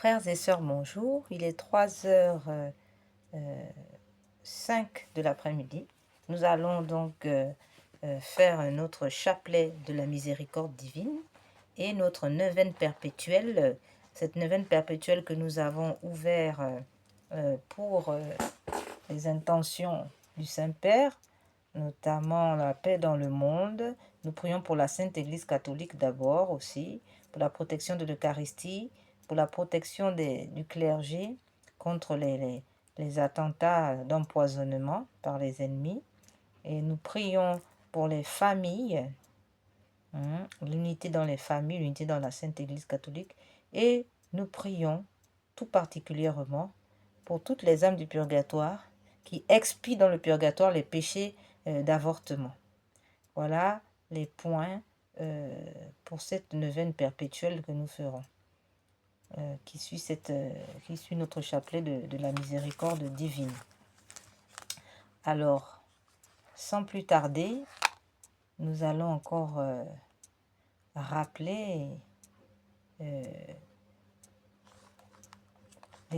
Frères et sœurs, bonjour. Il est 3h05 de l'après-midi. Nous allons donc faire notre chapelet de la miséricorde divine et notre neuvaine perpétuelle. Cette neuvaine perpétuelle que nous avons ouverte pour les intentions du Saint-Père, notamment la paix dans le monde. Nous prions pour la Sainte Église catholique d'abord aussi, pour la protection de l'Eucharistie, pour la protection du clergé contre les attentats d'empoisonnement par les ennemis. Et nous prions pour les familles, l'unité dans les familles, l'unité dans la Sainte Église catholique. Et nous prions tout particulièrement pour toutes les âmes du purgatoire qui expient dans le purgatoire les péchés d'avortement. Voilà les points pour cette neuvaine perpétuelle que nous ferons, qui suit notre chapelet de la miséricorde divine. Alors, sans plus tarder, nous allons encore rappeler les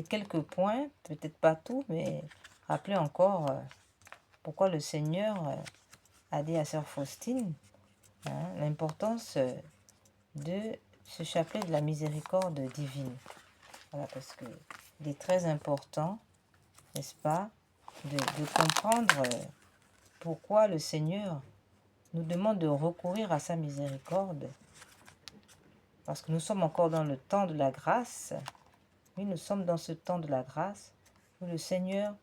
quelques points, peut-être pas tout, mais rappeler encore pourquoi le Seigneur a dit à Sœur Faustine l'importance de ce chapelet de la miséricorde divine. Voilà, parce qu'il est très important, n'est-ce pas, de comprendre pourquoi le Seigneur nous demande de recourir à sa miséricorde. Parce que nous sommes encore dans le temps de la grâce. Oui, nous sommes dans ce temps de la grâce où le Seigneur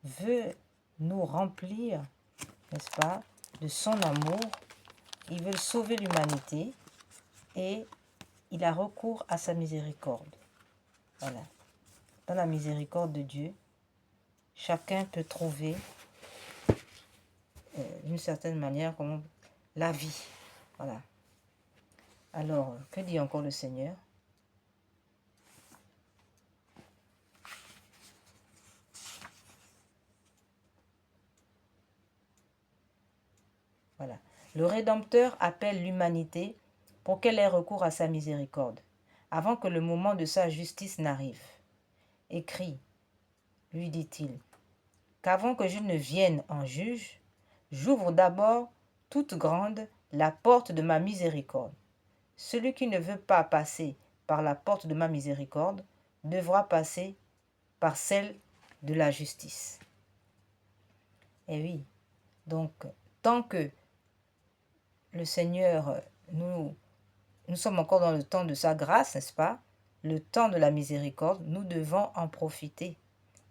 veut nous remplir, n'est-ce pas, de son amour. Il veut sauver l'humanité et il a recours à sa miséricorde. Voilà. Dans la miséricorde de Dieu, chacun peut trouver d'une certaine manière la vie. Voilà. Alors, que dit encore le Seigneur? Voilà. Le Rédempteur appelle l'humanité pour qu'elle ait recours à sa miséricorde, avant que le moment de sa justice n'arrive. Écrit, lui dit-il, qu'avant que je ne vienne en juge, j'ouvre d'abord toute grande la porte de ma miséricorde. Celui qui ne veut pas passer par la porte de ma miséricorde devra passer par celle de la justice. Et oui, donc, tant que le Seigneur, nous sommes encore dans le temps de sa grâce, n'est-ce pas? Le temps de la miséricorde, nous devons en profiter.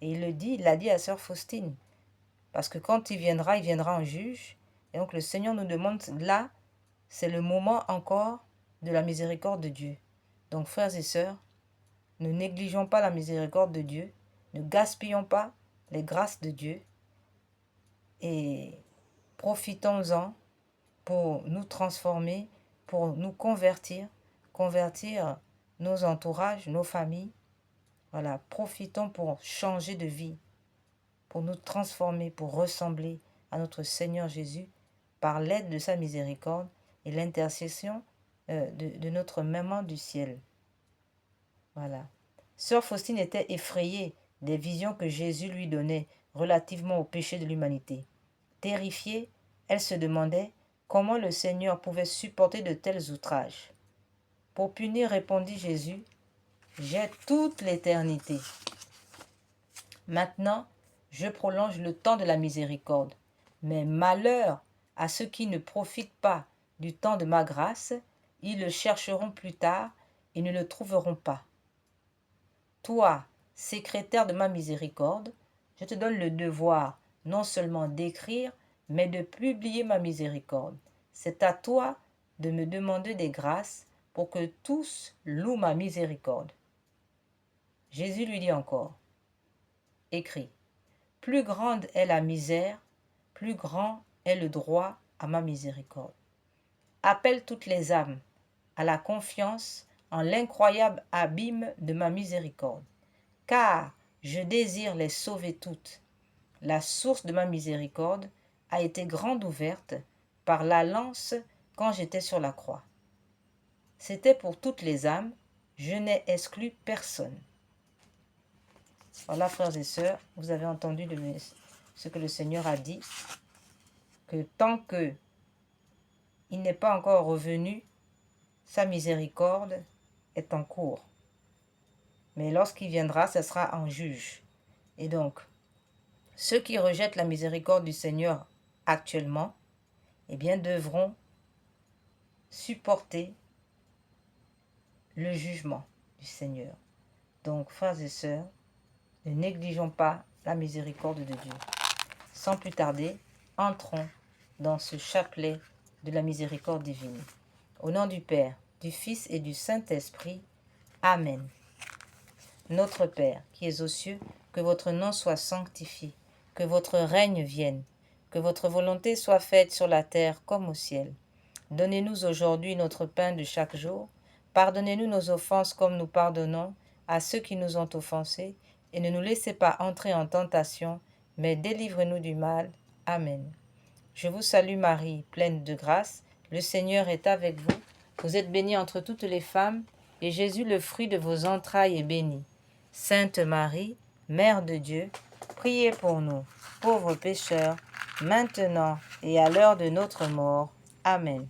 Et il l'a dit à Sœur Faustine. Parce que quand il viendra en juge. Et donc le Seigneur nous demande, là, c'est le moment encore de la miséricorde de Dieu. Donc frères et sœurs, ne négligeons pas la miséricorde de Dieu, ne gaspillons pas les grâces de Dieu et profitons-en pour nous transformer, pour nous convertir nos entourages, nos familles. Voilà, profitons pour changer de vie, pour nous transformer, pour ressembler à notre Seigneur Jésus par l'aide de sa miséricorde et l'intercession de notre maman du ciel. Voilà. Sœur Faustine était effrayée des visions que Jésus lui donnait relativement au péché de l'humanité. Terrifiée, elle se demandait comment le Seigneur pouvait supporter de tels outrages. Pour punir, répondit Jésus, j'ai toute l'éternité. Maintenant, je prolonge le temps de la miséricorde. Mais malheur à ceux qui ne profitent pas du temps de ma grâce, ils le chercheront plus tard et ne le trouveront pas. Toi, secrétaire de ma miséricorde, je te donne le devoir non seulement d'écrire, mais de publier ma miséricorde. C'est à toi de me demander des grâces pour que tous louent ma miséricorde. Jésus lui dit encore, écris, plus grande est la misère, plus grand est le droit à ma miséricorde. Appelle toutes les âmes à la confiance en l'incroyable abîme de ma miséricorde, car je désire les sauver toutes. La source de ma miséricorde a été grande ouverte par la lance quand j'étais sur la croix. C'était pour toutes les âmes, je n'ai exclu personne. Voilà, frères et sœurs, vous avez entendu ce que le Seigneur a dit, que tant que il n'est pas encore revenu, sa miséricorde est en cours. Mais lorsqu'il viendra, ce sera en juge. Et donc, ceux qui rejettent la miséricorde du Seigneur actuellement, eh bien, devront supporter le jugement du Seigneur. Donc, frères et sœurs, ne négligeons pas la miséricorde de Dieu. Sans plus tarder, entrons dans ce chapelet de la miséricorde divine. Au nom du Père, du Fils et du Saint-Esprit. Amen. Notre Père, qui es aux cieux, que votre nom soit sanctifié, que votre règne vienne, que votre volonté soit faite sur la terre comme au ciel. Donnez-nous aujourd'hui notre pain de chaque jour. Pardonnez-nous nos offenses comme nous pardonnons à ceux qui nous ont offensés, et ne nous laissez pas entrer en tentation, mais délivrez-nous du mal. Amen. Je vous salue Marie, pleine de grâce, le Seigneur est avec vous. Vous êtes bénie entre toutes les femmes, et Jésus, le fruit de vos entrailles, est béni. Sainte Marie, Mère de Dieu, priez pour nous, pauvres pécheurs, maintenant et à l'heure de notre mort. Amen.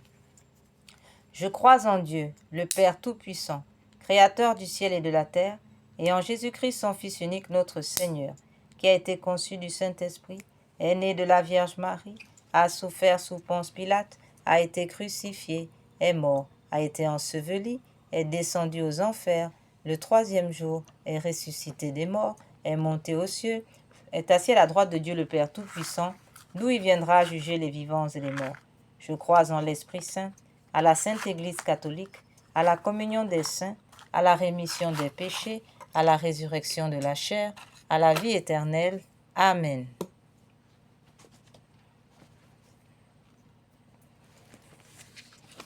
Je crois en Dieu, le Père Tout-Puissant, Créateur du ciel et de la terre, et en Jésus-Christ, son Fils unique, notre Seigneur, qui a été conçu du Saint-Esprit, est né de la Vierge Marie, a souffert sous Ponce Pilate, a été crucifié, est mort, a été enseveli, est descendu aux enfers, le troisième jour est ressuscité des morts, est monté aux cieux, est assis à la droite de Dieu le Père Tout-Puissant, d'où il viendra juger les vivants et les morts. Je crois en l'Esprit Saint, à la Sainte Église catholique, à la communion des saints, à la rémission des péchés, à la résurrection de la chair, à la vie éternelle. Amen.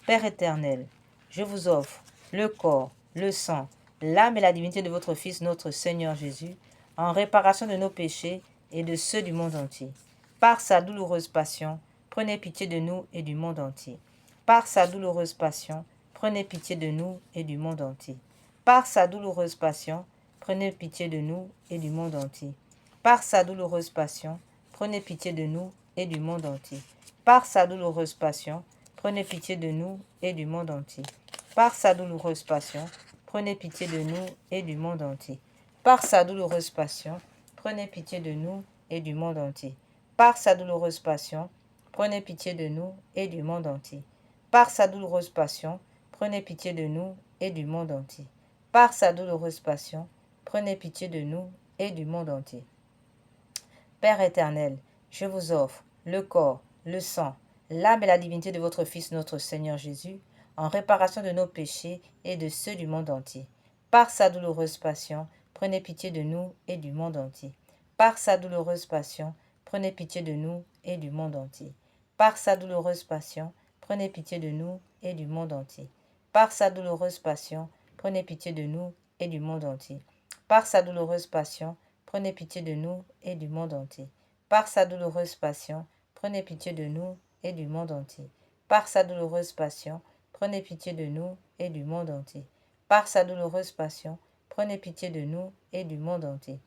Père éternel, je vous offre le corps, le sang, l'âme et la divinité de votre Fils, notre Seigneur Jésus, en réparation de nos péchés et de ceux du monde entier. Par sa douloureuse passion, prenez pitié de nous et du monde entier. Par sa douloureuse passion, prenez pitié de nous et du monde entier. Par sa douloureuse passion, prenez pitié de nous et du monde entier. Par sa douloureuse passion, prenez pitié de nous et du monde entier. Par sa douloureuse passion, prenez pitié de nous et du monde entier. Par sa douloureuse passion, prenez pitié de nous et du monde entier. Par sa douloureuse passion, prenez pitié de nous et du monde entier. Par sa douloureuse passion, prenez pitié de nous et du monde entier. Par sa douloureuse passion, prenez pitié de nous et du monde entier. Par sa douloureuse passion, prenez pitié de nous et du monde entier. Père éternel, je vous offre le corps, le sang, l'âme et la divinité de votre Fils, notre Seigneur Jésus, en réparation de nos péchés et de ceux du monde entier. Par sa douloureuse passion, prenez pitié de nous et du monde entier. Par sa douloureuse passion, prenez pitié de nous et du monde entier. Par sa douloureuse passion, prenez pitié de nous et du monde entier. Par sa douloureuse passion, prenez pitié de nous et du monde entier. Par sa douloureuse passion, prenez pitié de nous et du monde entier. Par sa douloureuse passion, prenez pitié de nous et du monde entier. Par sa douloureuse passion, prenez pitié de nous et du monde entier. Par sa douloureuse passion, prenez pitié de nous et du monde entier.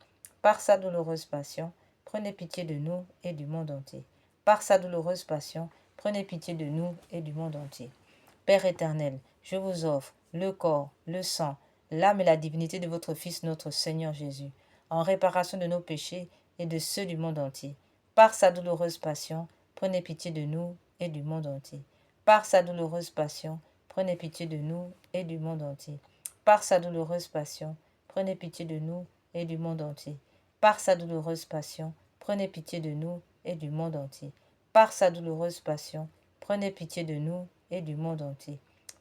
Par sa douloureuse passion, prenez pitié de nous et du monde entier. Par sa douloureuse passion, prenez pitié de nous et du monde entier. Père éternel, je vous offre le corps, le sang, l'âme et la divinité de votre Fils, notre Seigneur Jésus, en réparation de nos péchés et de ceux du monde entier. Par sa douloureuse passion, prenez pitié de nous et du monde entier. Par sa douloureuse passion, prenez pitié de nous et du monde entier. Par sa douloureuse passion, prenez pitié de nous et du monde entier. Par sa douloureuse passion, prenez pitié de nous et du monde entier. Par sa douloureuse passion, prenez pitié de nous et du monde entier.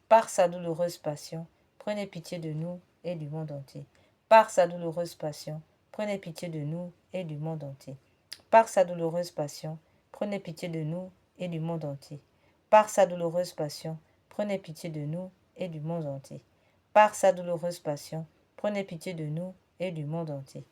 Par sa douloureuse passion, prenez pitié de nous et du monde entier. Par sa douloureuse passion, prenez pitié de nous et du monde entier. Par sa douloureuse passion, prenez pitié de nous et du monde entier. Par sa douloureuse passion, prenez pitié de nous et du monde entier. Par sa douloureuse passion, prenez pitié de nous et du monde entier.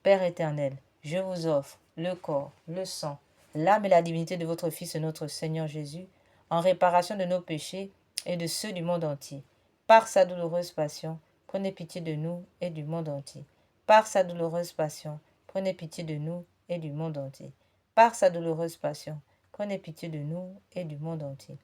Père éternel, je vous offre le corps, le sang, l'âme et la divinité de votre Fils, notre Seigneur Jésus, en réparation de nos péchés et de ceux du monde entier. Par sa douloureuse passion, prenez pitié de nous et du monde entier. par sa douloureuse passion, prenez pitié de nous et du monde entier. Par sa douloureuse passion, prenez pitié de nous et du monde entier.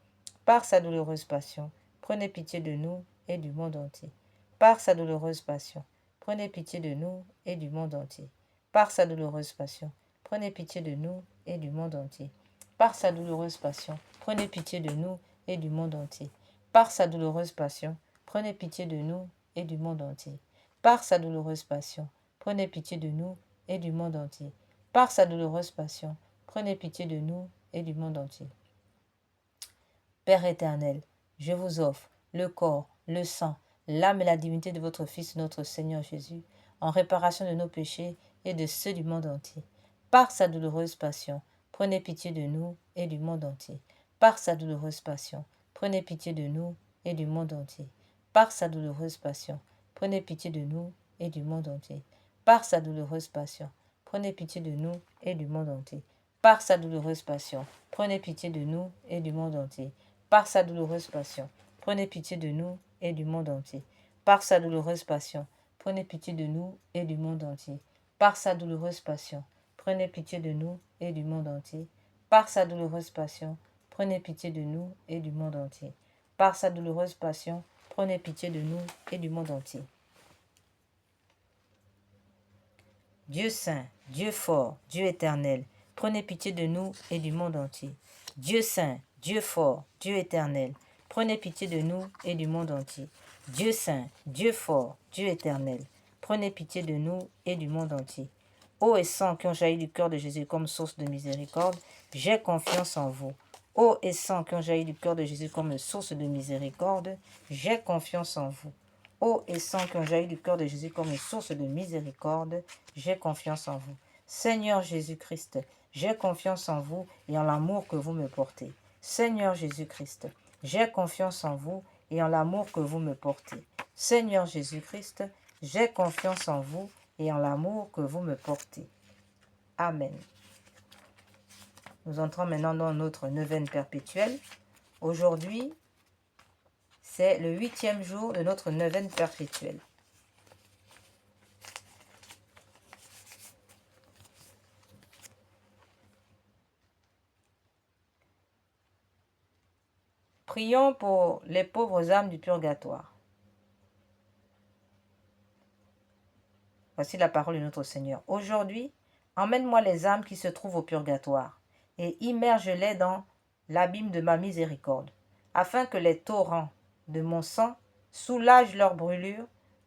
Par sa douloureuse passion, prenez pitié de nous et du monde entier. Par sa douloureuse passion, prenez pitié de nous et du monde entier. Par sa douloureuse passion, prenez pitié de nous et du monde entier. Par sa douloureuse passion, prenez pitié de nous et du monde entier. Par sa douloureuse passion, prenez pitié de nous et du monde entier. Par sa douloureuse passion, prenez pitié de nous et du monde entier. Par sa douloureuse passion, prenez pitié de nous et du monde entier. Père éternel, je vous offre le corps, le sang, l'âme et la divinité de votre Fils, notre Seigneur Jésus, en réparation de nos péchés et de ceux du monde entier. Par sa douloureuse passion, prenez pitié de nous et du monde entier. Par sa douloureuse passion, prenez pitié de nous et du monde entier. Par sa douloureuse passion, prenez pitié de nous et du monde entier. Par sa douloureuse passion, prenez pitié de nous et du monde entier. Par sa douloureuse passion, prenez pitié de nous et du monde entier. Par sa douloureuse passion, prenez pitié de nous et du monde entier. Par sa douloureuse passion, prenez pitié de nous et du monde entier. Par sa douloureuse passion, prenez pitié de nous et du monde entier. Par sa douloureuse passion, prenez pitié de nous et du monde entier. Par sa douloureuse passion, prenez pitié de nous et du monde entier. Dieu saint, Dieu fort, Dieu éternel, prenez pitié de nous et du monde entier. Dieu saint, Dieu fort, Dieu éternel, prenez pitié de nous et du monde entier. Dieu saint, Dieu fort, Dieu éternel, prenez pitié de nous et du monde entier. Eau et sang qui ont jailli du cœur de Jésus comme source de miséricorde, j'ai confiance en vous. Eau et sang qui ont jailli du cœur de Jésus comme source de miséricorde, j'ai confiance en vous. Eau et sang qui ont jailli du cœur de Jésus comme source de miséricorde, j'ai confiance en vous. Seigneur Jésus-Christ, j'ai confiance en vous et en l'amour que vous me portez. Seigneur Jésus-Christ, j'ai confiance en vous et en l'amour que vous me portez. Seigneur Jésus-Christ, j'ai confiance en vous et en l'amour que vous me portez. Amen. Nous entrons maintenant dans notre neuvaine perpétuelle. Aujourd'hui, c'est le 8e jour de notre neuvaine perpétuelle. Prions pour les pauvres âmes du purgatoire. Voici la parole de notre Seigneur. Aujourd'hui, emmène-moi les âmes qui se trouvent au purgatoire et immerge-les dans l'abîme de ma miséricorde, afin que les torrents de mon sang soulagent leurs brûlures,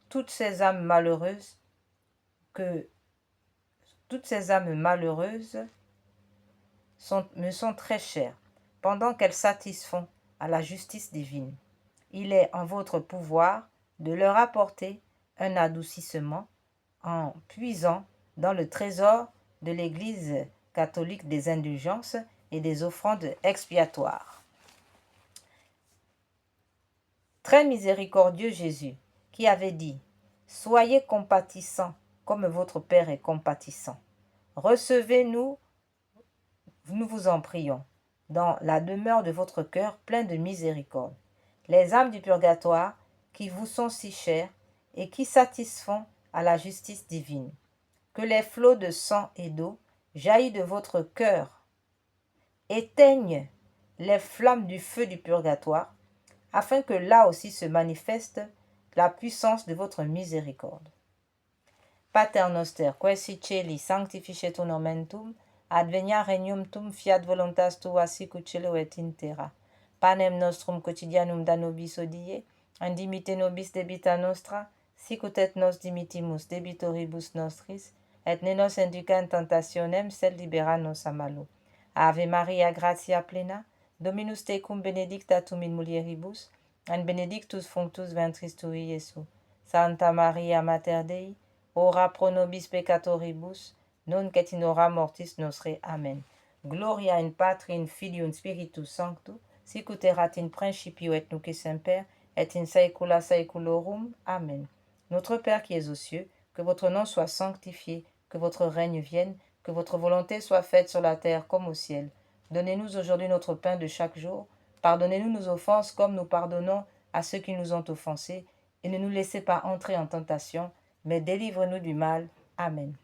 toutes ces âmes malheureuses me sont très chères, pendant qu'elles satisfont à la justice divine. Il est en votre pouvoir de leur apporter un adoucissement en puisant dans le trésor de l'Église catholique des indulgences et des offrandes expiatoires. Très miséricordieux Jésus, qui avait dit « Soyez compatissants comme votre Père est compatissant. Recevez-nous, nous vous en prions, dans la demeure de votre cœur plein de miséricorde. Les âmes du purgatoire qui vous sont si chères et qui satisfont à la justice divine. Que les flots de sang et d'eau jaillis de votre cœur éteignent les flammes du feu du purgatoire, afin que là aussi se manifeste la puissance de votre miséricorde. Pater noster, qui es celi, sanctificetur nomen tuum, advenia regnum tuum, fiat voluntas tua sicut cielo et in terra. Panem nostrum quotidianum da nobis hodie, and dimitte nobis debita nostra, sicut et nos dimittimus debitoribus nostris, et ne nos induca in tentationem, sed libera nos a malo. Ave Maria, gratia plena, Dominus tecum benedicta tu in mulieribus, and benedictus fructus ventris tui, Iesus. Santa Maria, Mater Dei, ora pro nobis peccatoribus, nunc et in hora mortis nostre. Amen. Gloria in Patri, in Filio, in Spiritus Sancto, sicut erat in principio et nunc et semper, et in saecula saeculorum. Amen. Notre Père qui es aux cieux, que votre nom soit sanctifié, que votre règne vienne, que votre volonté soit faite sur la terre comme au ciel. Donnez-nous aujourd'hui notre pain de chaque jour. Pardonnez-nous nos offenses comme nous pardonnons à ceux qui nous ont offensés. Et ne nous laissez pas entrer en tentation, mais délivre-nous du mal. Amen.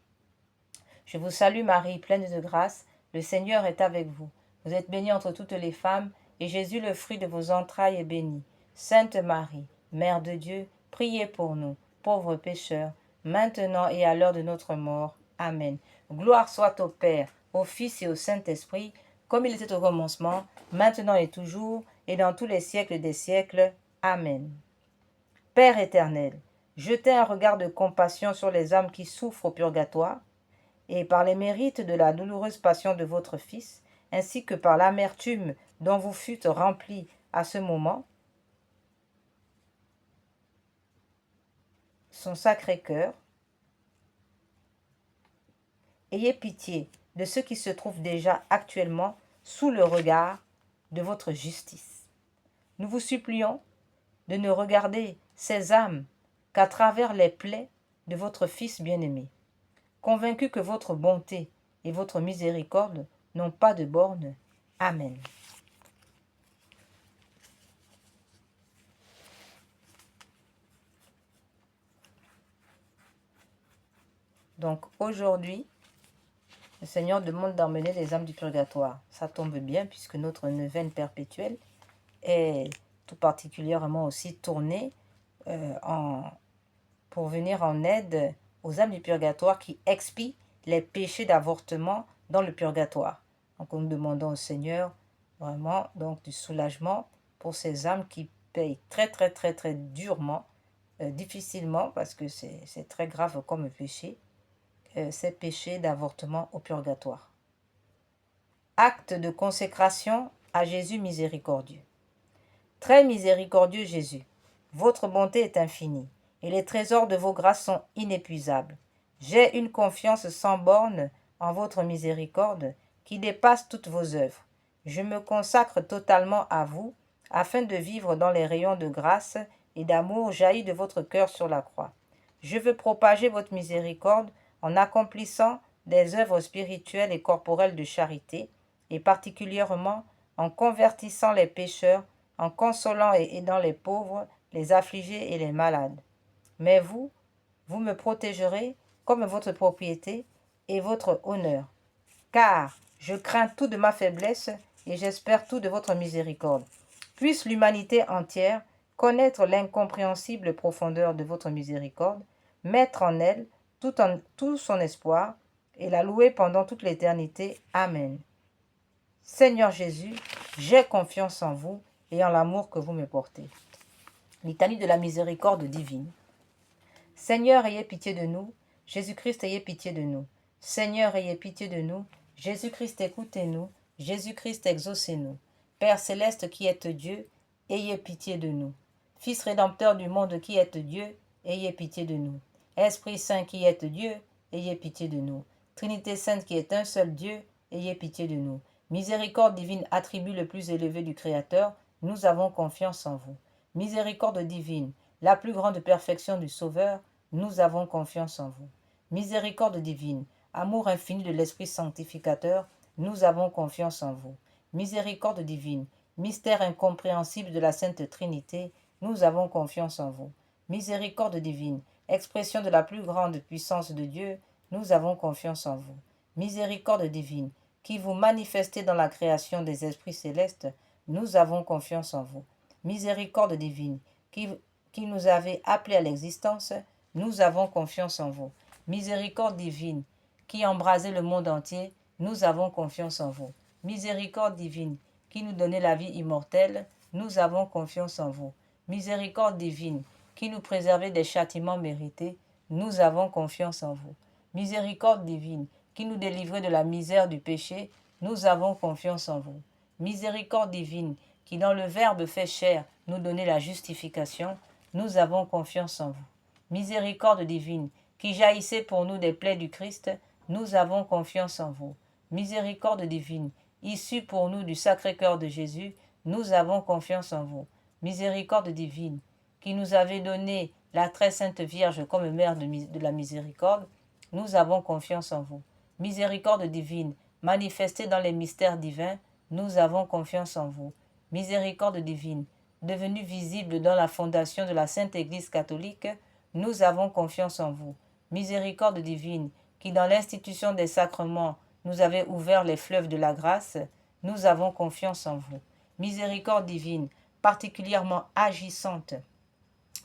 Je vous salue Marie, pleine de grâce, le Seigneur est avec vous. Vous êtes bénie entre toutes les femmes, et Jésus, le fruit de vos entrailles, est béni. Sainte Marie, Mère de Dieu, priez pour nous, pauvres pécheurs, maintenant et à l'heure de notre mort. Amen. Gloire soit au Père, au Fils et au Saint-Esprit, comme il était au commencement, maintenant et toujours, et dans tous les siècles des siècles. Amen. Père éternel, jetez un regard de compassion sur les âmes qui souffrent au purgatoire, et par les mérites de la douloureuse passion de votre Fils, ainsi que par l'amertume dont vous fûtes remplis à ce moment, son sacré cœur, ayez pitié de ceux qui se trouvent déjà actuellement sous le regard de votre justice. Nous vous supplions de ne regarder ces âmes qu'à travers les plaies de votre Fils bien-aimé, convaincus que votre bonté et votre miséricorde n'ont pas de bornes. Amen. Donc aujourd'hui, le Seigneur demande d'emmener les âmes du purgatoire. Ça tombe bien puisque notre neuvaine perpétuelle est tout particulièrement aussi tournée pour venir en aide aux âmes du purgatoire qui expient les péchés d'avortement dans le purgatoire. Donc nous demandons au Seigneur vraiment donc du soulagement pour ces âmes qui payent très très très très durement, difficilement parce que c'est très grave comme péché, ces péchés d'avortement au purgatoire. Acte de consécration à Jésus miséricordieux. Très miséricordieux Jésus, votre bonté est infinie, et les trésors de vos grâces sont inépuisables. J'ai une confiance sans bornes en votre miséricorde qui dépasse toutes vos œuvres. Je me consacre totalement à vous, afin de vivre dans les rayons de grâce et d'amour jaillis de votre cœur sur la croix. Je veux propager votre miséricorde en accomplissant des œuvres spirituelles et corporelles de charité, et particulièrement en convertissant les pécheurs, en consolant et aidant les pauvres, les affligés et les malades. Mais vous, vous me protégerez comme votre propriété et votre honneur, car je crains tout de ma faiblesse et j'espère tout de votre miséricorde. Puisse l'humanité entière connaître l'incompréhensible profondeur de votre miséricorde, mettre en elle tout son espoir et la louer pendant toute l'éternité. Amen. Seigneur Jésus, j'ai confiance en vous et en l'amour que vous me portez. Litanie de la miséricorde divine. Seigneur, ayez pitié de nous. Jésus-Christ, ayez pitié de nous. Seigneur, ayez pitié de nous. Jésus-Christ, écoutez-nous. Jésus-Christ, exaucez-nous. Père céleste qui êtes Dieu, ayez pitié de nous. Fils rédempteur du monde qui êtes Dieu, ayez pitié de nous. Esprit Saint qui êtes Dieu, ayez pitié de nous. Trinité Sainte qui est un seul Dieu, ayez pitié de nous. Miséricorde divine, attribut le plus élevé du Créateur, nous avons confiance en vous. Miséricorde divine, la plus grande perfection du Sauveur, nous avons confiance en vous. Miséricorde divine, amour infini de l'Esprit sanctificateur, nous avons confiance en vous. Miséricorde divine, mystère incompréhensible de la Sainte Trinité, nous avons confiance en vous. Miséricorde divine, expression de la plus grande puissance de Dieu, nous avons confiance en vous. Miséricorde divine, qui vous manifestez dans la création des esprits célestes, nous avons confiance en vous. Miséricorde divine, qui nous avez appelés à l'existence, nous avons confiance en vous. Miséricorde divine, qui embrasez le monde entier, nous avons confiance en vous. Miséricorde divine, qui nous donnez la vie immortelle, nous avons confiance en vous. Miséricorde divine, qui nous préservez des châtiments mérités, nous avons confiance en vous. Miséricorde divine, qui nous délivrez de la misère du péché, nous avons confiance en vous. Miséricorde divine, qui dans le Verbe fait chair nous donnez la justification, nous avons confiance en vous. Miséricorde divine, qui jaillissez pour nous des plaies du Christ, nous avons confiance en vous. Miséricorde divine, issue pour nous du Sacré-Cœur de Jésus, nous avons confiance en vous. Miséricorde divine, qui nous avez donné la très sainte Vierge comme mère de la miséricorde, nous avons confiance en vous. Miséricorde divine, manifestée dans les mystères divins, nous avons confiance en vous. Miséricorde divine, devenue visible dans la fondation de la Sainte Église catholique, nous avons confiance en vous. Miséricorde divine, qui dans l'institution des sacrements nous avez ouvert les fleuves de la grâce, nous avons confiance en vous. Miséricorde divine, particulièrement agissante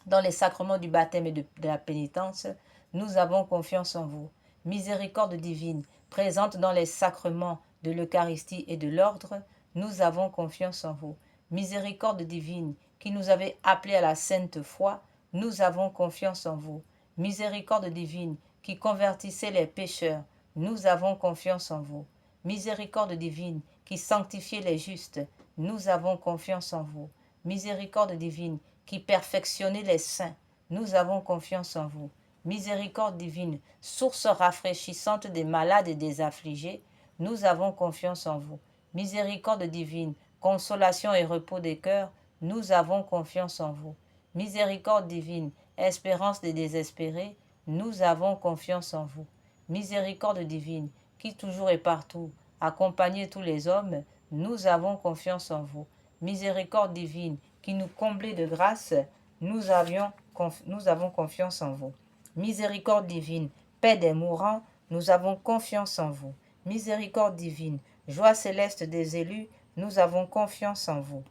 dans les sacrements du baptême et de la pénitence, nous avons confiance en vous. Miséricorde divine, présente dans les sacrements de l'Eucharistie et de l'ordre, nous avons confiance en vous. Miséricorde divine, qui nous avez appelés à la sainte foi, nous avons confiance en vous. Miséricorde divine, qui convertissez les pécheurs, nous avons confiance en vous. Miséricorde divine, qui sanctifiez les justes, nous avons confiance en vous. Miséricorde divine, qui perfectionnez les saints, nous avons confiance en vous. Miséricorde divine, source rafraîchissante des malades et des affligés, nous avons confiance en vous. Miséricorde divine, consolation et repos des cœurs, nous avons confiance en vous. Miséricorde divine, espérance des désespérés, nous avons confiance en vous. Miséricorde divine, qui toujours et partout accompagnez tous les hommes, nous avons confiance en vous. Miséricorde divine, qui nous comblez de grâce, nous avons confiance en vous. Miséricorde divine, paix des mourants, nous avons confiance en vous. Miséricorde divine, joie céleste des élus, nous avons confiance en vous.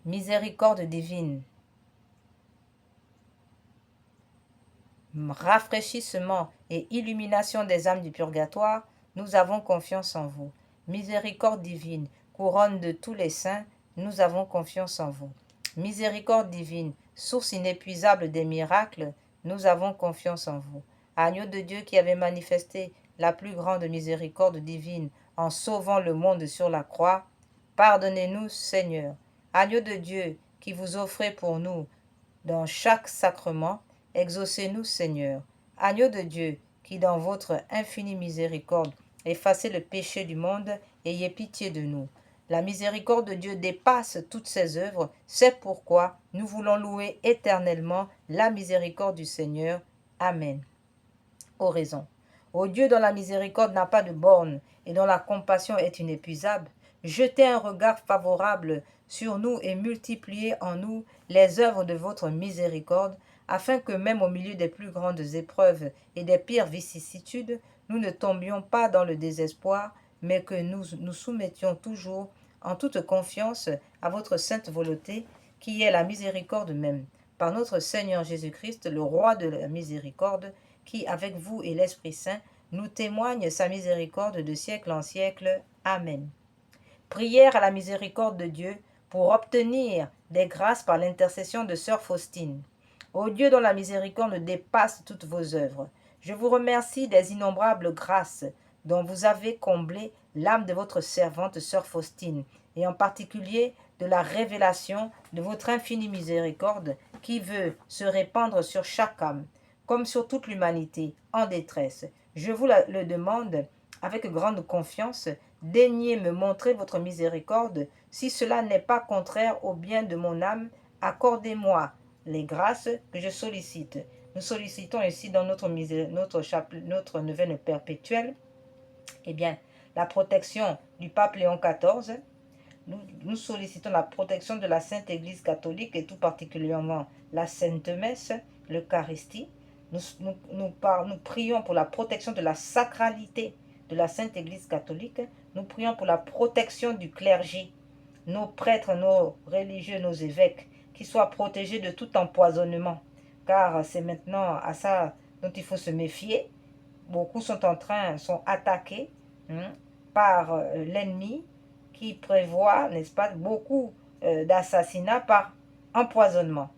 Miséricorde divine, rafraîchissement et illumination des âmes du purgatoire, nous avons confiance en vous. Miséricorde divine, couronne de tous les saints, nous avons confiance en vous. Miséricorde divine, source inépuisable des miracles, nous avons confiance en vous. Agneau de Dieu qui avait manifesté la plus grande miséricorde divine en sauvant le monde sur la croix, pardonnez-nous, Seigneur. Agneau de Dieu qui vous offrez pour nous dans chaque sacrement, exaucez-nous, Seigneur. Agneau de Dieu, qui dans votre infinie miséricorde effacez le péché du monde, ayez pitié de nous. La miséricorde de Dieu dépasse toutes ses œuvres, c'est pourquoi nous voulons louer éternellement la miséricorde du Seigneur. Amen. Oraison. Ô Dieu dont la miséricorde n'a pas de borne et dont la compassion est inépuisable, jetez un regard favorable sur nous et multipliez en nous les œuvres de votre miséricorde, afin que même au milieu des plus grandes épreuves et des pires vicissitudes, nous ne tombions pas dans le désespoir, mais que nous nous soumettions toujours en toute confiance à votre sainte volonté, qui est la miséricorde même, par notre Seigneur Jésus-Christ, le roi de la miséricorde, qui, avec vous et l'Esprit Saint, nous témoigne sa miséricorde de siècle en siècle. Amen. Prière à la miséricorde de Dieu pour obtenir des grâces par l'intercession de sœur Faustine. Ô Dieu dont la miséricorde dépasse toutes vos œuvres, je vous remercie des innombrables grâces dont vous avez comblé l'âme de votre servante sœur Faustine, et en particulier de la révélation de votre infinie miséricorde qui veut se répandre sur chaque âme, comme sur toute l'humanité en détresse. Je vous le demande avec grande confiance, daignez me montrer votre miséricorde. Si cela n'est pas contraire au bien de mon âme, accordez-moi les grâces que je sollicite. Nous sollicitons ici dans notre neuvaine perpétuelle, la protection du pape Léon XIV. Nous sollicitons la protection de la Sainte Église catholique et tout particulièrement la Sainte Messe, l'Eucharistie. Nous prions pour la protection de la sacralité de la Sainte Église catholique. Nous prions pour la protection du clergé, nos prêtres, nos religieux, nos évêques, qui soient protégés de tout empoisonnement. Car c'est maintenant à ça dont il faut se méfier. Beaucoup sont attaqués par l'ennemi qui prévoit, n'est-ce pas, beaucoup d'assassinats par empoisonnement.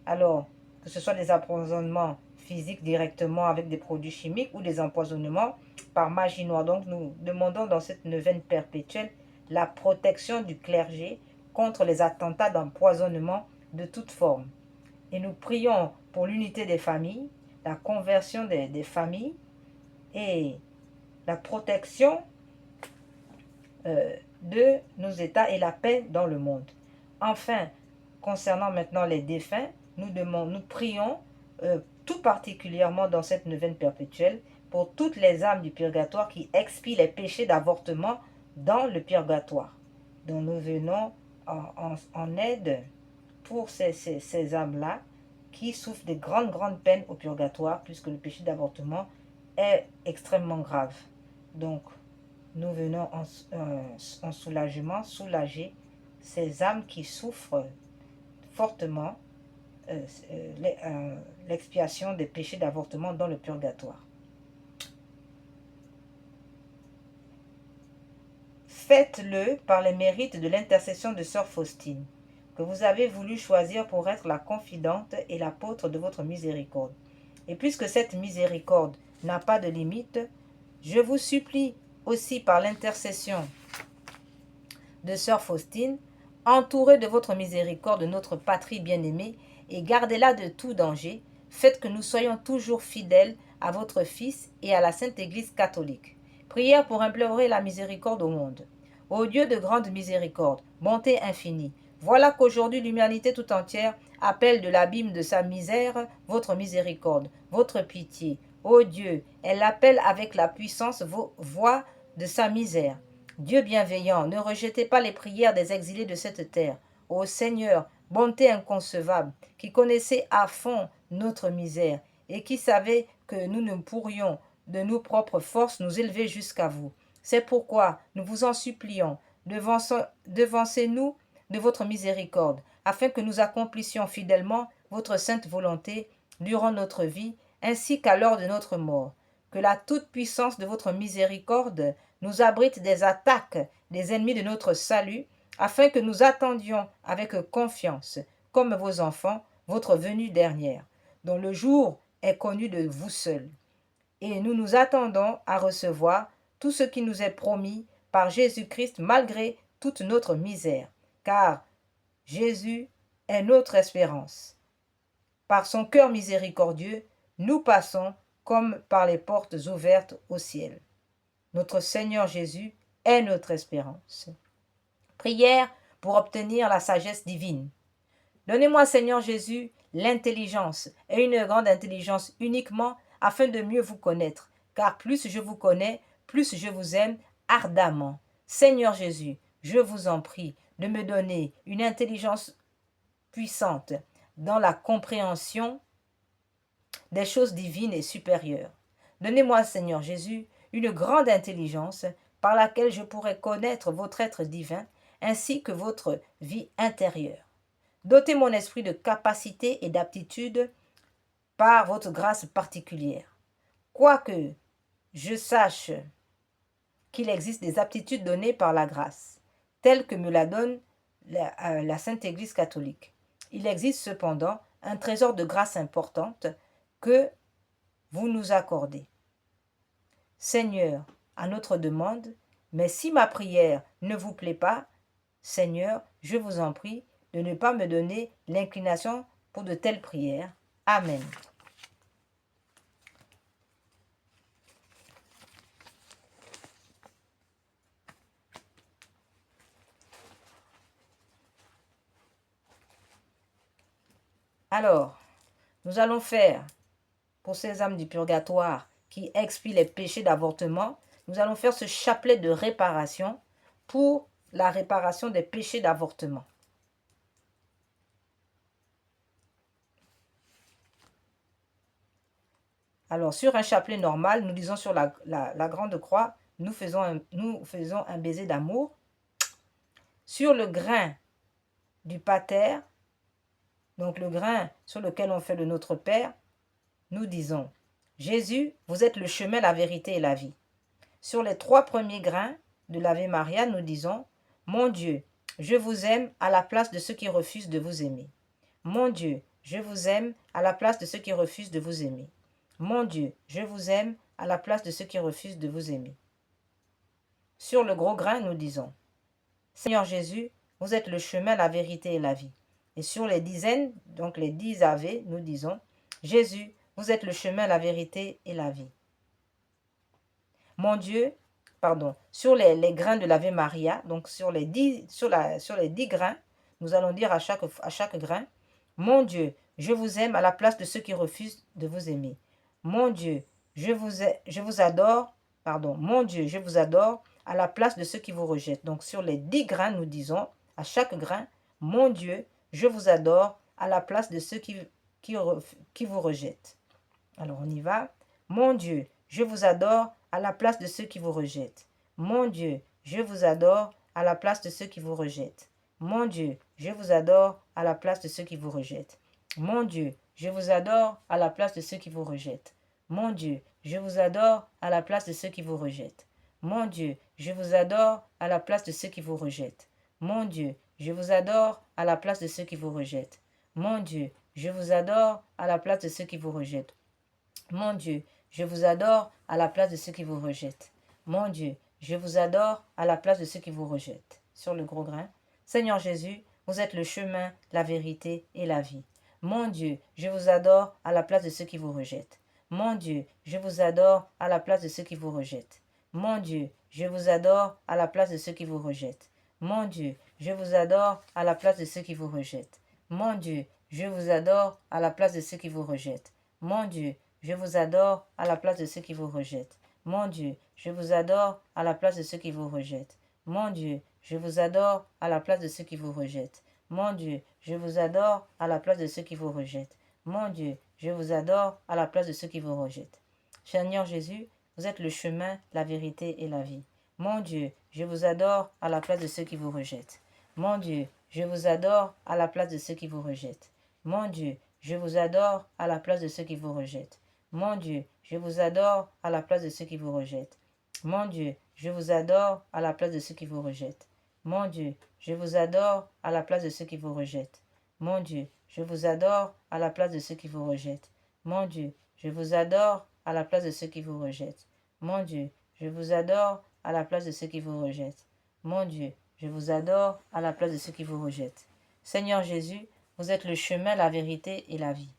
Alors, que ce soit des empoisonnements physiques directement avec des produits chimiques ou des empoisonnements par magie noire. Donc, nous demandons dans cette neuvaine perpétuelle la protection du clergé contre les attentats d'empoisonnement de toute forme. Et nous prions pour l'unité des familles, la conversion des familles et la protection de nos États et la paix dans le monde. Enfin, concernant maintenant les défunts, nous prions tout particulièrement dans cette neuvaine perpétuelle pour toutes les âmes du purgatoire qui expient les péchés d'avortement dans le purgatoire. Donc nous venons en aide pour ces âmes-là qui souffrent de grandes peines au purgatoire, puisque le péché d'avortement est extrêmement grave. Donc, nous venons en soulagement, soulager ces âmes qui souffrent fortement l'expiation des péchés d'avortement dans le purgatoire. Faites-le par les mérites de l'intercession de Sœur Faustine, que vous avez voulu choisir pour être la confidente et l'apôtre de votre miséricorde. Et puisque cette miséricorde n'a pas de limite, je vous supplie aussi par l'intercession de Sœur Faustine, entourez de votre miséricorde notre patrie bien-aimée et gardez-la de tout danger. Faites que nous soyons toujours fidèles à votre Fils et à la Sainte Église catholique. Prière pour implorer la miséricorde au monde. Ô Dieu de grande miséricorde, bonté infinie, voilà qu'aujourd'hui l'humanité tout entière appelle de l'abîme de sa misère votre miséricorde, votre pitié. Ô Dieu, elle appelle avec la puissance vos voix de sa misère. Dieu bienveillant, ne rejetez pas les prières des exilés de cette terre. Ô Seigneur, bonté inconcevable, qui connaissez à fond notre misère et qui savez que nous ne pourrions de nos propres forces nous élever jusqu'à vous. C'est pourquoi nous vous en supplions, devancez-nous de votre miséricorde, afin que nous accomplissions fidèlement votre sainte volonté durant notre vie, ainsi qu'à l'heure de notre mort. Que la toute-puissance de votre miséricorde nous abrite des attaques des ennemis de notre salut, afin que nous attendions avec confiance, comme vos enfants, votre venue dernière, dont le jour est connu de vous seuls. Et nous nous attendons à recevoir tout ce qui nous est promis par Jésus-Christ malgré toute notre misère, car Jésus est notre espérance. Par son cœur miséricordieux, nous passons comme par les portes ouvertes au ciel. Notre Seigneur Jésus est notre espérance. Prière pour obtenir la sagesse divine. Donnez-moi, Seigneur Jésus, l'intelligence et une grande intelligence uniquement afin de mieux vous connaître, car plus je vous connais, plus je vous aime ardemment. Seigneur Jésus, je vous en prie de me donner une intelligence puissante dans la compréhension des choses divines et supérieures. Donnez-moi, Seigneur Jésus, une grande intelligence par laquelle je pourrai connaître votre être divin ainsi que votre vie intérieure. Dotez mon esprit de capacité et d'aptitude par votre grâce particulière. Quoique je sache qu'il existe des aptitudes données par la grâce, telles que me la donne la Sainte Église catholique. Il existe cependant un trésor de grâce importante que vous nous accordez. Seigneur, à notre demande, mais si ma prière ne vous plaît pas, Seigneur, je vous en prie de ne pas me donner l'inclination pour de telles prières. Amen. Alors, nous allons faire, pour ces âmes du purgatoire qui expient les péchés d'avortement, nous allons faire ce chapelet de réparation pour la réparation des péchés d'avortement. Alors, sur un chapelet normal, nous disons sur la grande croix, nous faisons un baiser d'amour. Sur le grain du pater, donc le grain sur lequel on fait le Notre Père, nous disons « Jésus, vous êtes le chemin, la vérité et la vie ». Sur les 3 premiers grains de l'Ave Maria, nous disons « Mon Dieu, je vous aime à la place de ceux qui refusent de vous aimer. Mon Dieu, je vous aime à la place de ceux qui refusent de vous aimer. Mon Dieu, je vous aime à la place de ceux qui refusent de vous aimer. » Sur le gros grain, nous disons « Seigneur Jésus, vous êtes le chemin, la vérité et la vie. » Et sur les dizaines, donc les 10 Ave, nous disons « Jésus, vous êtes le chemin, la vérité et la vie. » Mon Dieu, sur les grains de l'Ave Maria, donc sur les 10 grains, nous allons dire à chaque grain, « Mon Dieu, je vous aime à la place de ceux qui refusent de vous aimer. Mon Dieu, je vous adore, mon Dieu, je vous adore à la place de ceux qui vous rejettent. » Donc sur les 10 grains, nous disons à chaque grain, « Mon Dieu, je vous adore à la place de ceux qui qui vous rejettent. Alors on y va. Mon Dieu, je vous adore à la place de ceux qui vous rejettent. Mon Dieu, je vous adore à la place de ceux qui vous rejettent. Mon Dieu, je vous adore à la place de ceux qui vous rejettent. Mon Dieu, je vous adore à la place de ceux qui vous rejettent. Mon Dieu, je vous adore à la place de ceux qui vous rejettent. Mon Dieu, je vous adore à la place de ceux qui vous rejettent. Mon Dieu, je vous adore à la place de ceux qui vous rejettent. Mon Dieu, je vous adore à la place de ceux qui vous rejettent. Mon Dieu, je vous adore à la place de ceux qui vous rejettent. Mon Dieu, je vous adore à la place de ceux qui vous rejettent. Sur le gros grain. Seigneur Jésus, vous êtes le chemin, la vérité et la vie. Mon Dieu, je vous adore à la place de ceux qui vous rejettent. Mon Dieu, je vous adore à la place de ceux qui vous rejettent. Mon Dieu, je vous adore à la place de ceux qui vous rejettent. Mon Dieu, je vous adore à la place de ceux qui vous rejettent. Mon Dieu, je vous adore à la place de ceux qui vous rejettent. Mon Dieu, je vous adore à la place de ceux qui vous rejettent. Mon Dieu, je vous adore à la place de ceux qui vous rejettent. Mon Dieu, je vous adore à la place de ceux qui vous rejettent. Mon Dieu, je vous adore à la place de ceux qui vous rejettent. Mon Dieu, je vous adore à la place de ceux qui vous rejettent. Seigneur Jésus, vous êtes le chemin, la vérité et la vie. Mon Dieu, je vous adore à la place de ceux qui vous rejettent. Mon Dieu, je vous adore à la place de ceux qui vous rejettent. Mon Dieu, je vous adore à la place de ceux qui vous rejettent. Mon Dieu, je vous adore à la place de ceux qui vous rejettent. Mon Dieu, je vous adore à la place de ceux qui vous rejettent. Mon Dieu, je vous adore à la place de ceux qui vous rejettent. Mon Dieu, je vous adore à la place de ceux qui vous rejettent. Mon Dieu, je vous adore à la place de ceux qui vous rejettent. Mon Dieu, je vous adore à la place de ceux qui vous rejettent. Mon Dieu, je vous adore à la place de ceux qui vous rejettent. Seigneur Jésus, vous êtes le chemin, la vérité et la vie.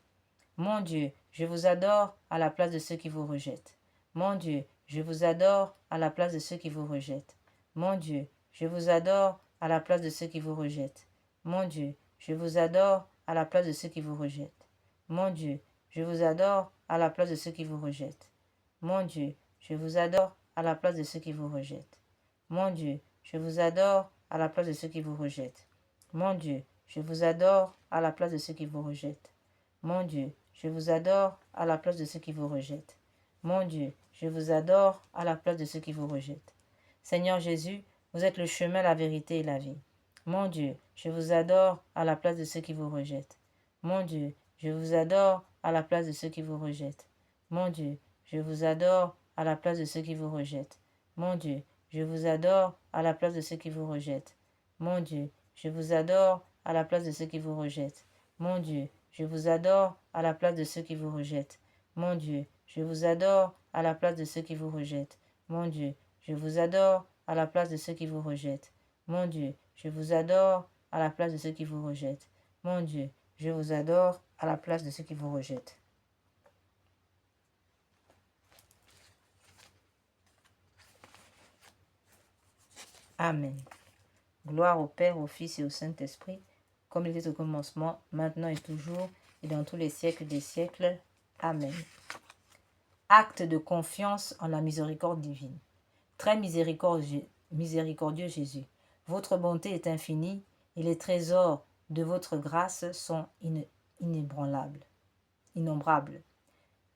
Mon Dieu, je vous adore à la place de ceux qui vous rejettent. Mon Dieu, je vous adore à la place de ceux qui vous rejettent. Mon Dieu, je vous adore à la place de ceux qui vous rejettent. Mon Dieu, je vous adore à la place de ceux qui vous rejettent. Mon Dieu, je vous adore à la place de ceux qui vous rejettent. Mon Dieu, je vous adore à la place de ceux qui vous rejettent. Mon Dieu, je vous adore à la place de ceux qui vous rejettent. Mon Dieu, je vous adore à la place de ceux qui vous rejettent. Mon Dieu, je vous adore à la place de ceux qui vous rejettent. Mon Dieu, je vous adore à la place de ceux qui vous rejettent. Seigneur Jésus, vous êtes le chemin, la vérité et la vie. Mon Dieu, je vous adore à la place de ceux qui vous rejettent. Mon Dieu, je vous adore à la place de ceux qui vous rejettent. Mon Dieu, je vous adore à la place de ceux qui vous rejettent. Mon Dieu, je vous adore à la place de ceux qui vous rejettent. Mon Dieu, je vous adore à la place de ceux qui vous rejettent. Mon Dieu, je vous adore à la place de ceux qui vous rejettent. Mon Dieu, je vous adore à la place de ceux qui vous rejettent. Mon Dieu, je vous adore à la place de ceux qui vous rejettent. Mon Dieu, je vous adore à la place de ceux qui vous rejettent. Mon Dieu, je vous adore à la place de ceux qui vous rejettent. Amen. Gloire au Père, au Fils et au Saint-Esprit, comme il était au commencement, maintenant et toujours, et dans tous les siècles des siècles. Amen. Acte de confiance en la miséricorde divine. Très miséricordieux Jésus, votre bonté est infinie et les trésors de votre grâce sont innombrables.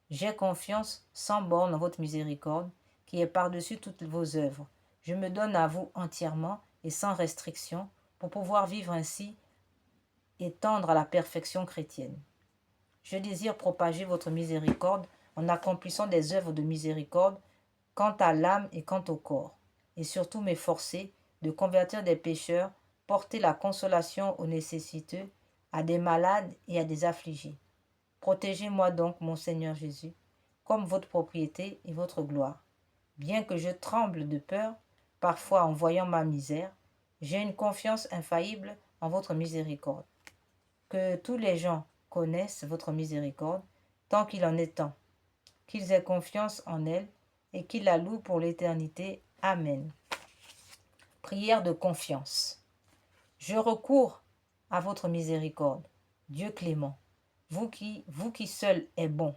J'ai confiance sans borne en votre miséricorde qui est par-dessus toutes vos œuvres. Je me donne à vous entièrement et sans restriction pour pouvoir vivre ainsi et tendre à la perfection chrétienne. Je désire propager votre miséricorde en accomplissant des œuvres de miséricorde quant à l'âme et quant au corps, et surtout m'efforcer de convertir des pécheurs, porter la consolation aux nécessiteux, à des malades et à des affligés. Protégez-moi donc, mon Seigneur Jésus, comme votre propriété et votre gloire. Bien que je tremble de peur, parfois en voyant ma misère, j'ai une confiance infaillible en votre miséricorde. Que tous les gens connaissent votre miséricorde, tant qu'il en est temps, qu'ils aient confiance en elle et qu'ils la louent pour l'éternité. Amen. Prière de confiance. Je recours à votre miséricorde, Dieu clément, vous qui seul est bon.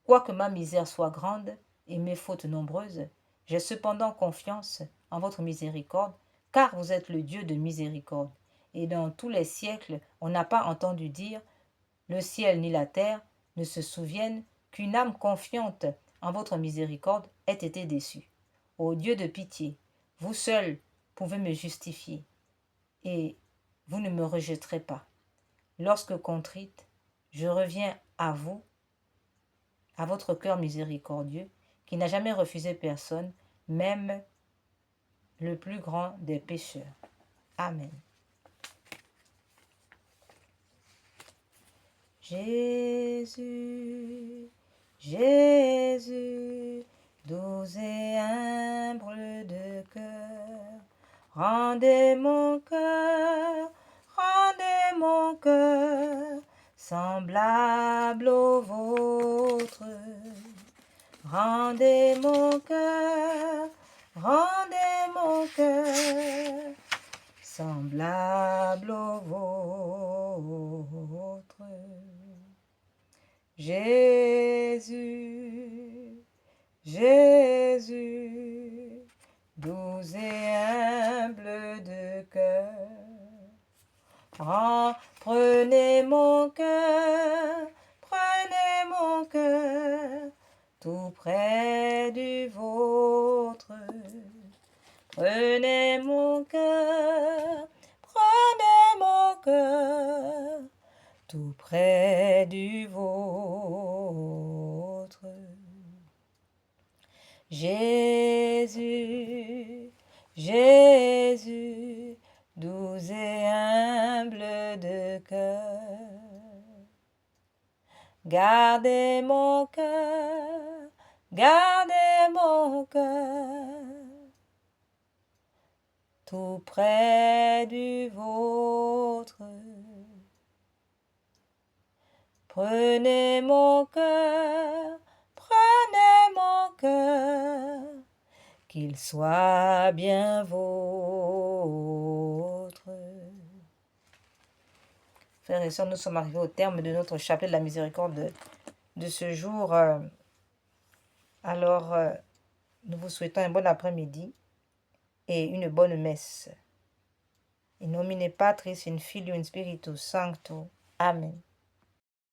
Quoique ma misère soit grande et mes fautes nombreuses, j'ai cependant confiance en votre miséricorde, car vous êtes le Dieu de miséricorde. Et dans tous les siècles, on n'a pas entendu dire le ciel ni la terre ne se souviennent qu'une âme confiante en votre miséricorde ait été déçue. Ô Dieu de pitié, vous seul pouvez me justifier, et vous ne me rejetterez pas. Lorsque contrite, je reviens à vous, à votre cœur miséricordieux, qui n'a jamais refusé personne, même le plus grand des pécheurs. Amen. Jésus, Jésus, doux et humble de cœur, rendez mon cœur semblable au vôtre. Rendez mon cœur semblable au vôtre. Jésus, Jésus, doux et humble de cœur, prenez mon cœur, tout près du vôtre. Prenez mon cœur, tout près du vôtre. Jésus, Jésus, doux et humble de cœur, gardez mon cœur, tout près du vôtre. Prenez mon cœur, qu'il soit bien vôtre. Frères et sœurs, nous sommes arrivés au terme de notre chapelet de la miséricorde de ce jour. Alors, nous vous souhaitons un bon après-midi et une bonne messe. In nomine Patris, in Filio, in Spiritus Sancto. Amen.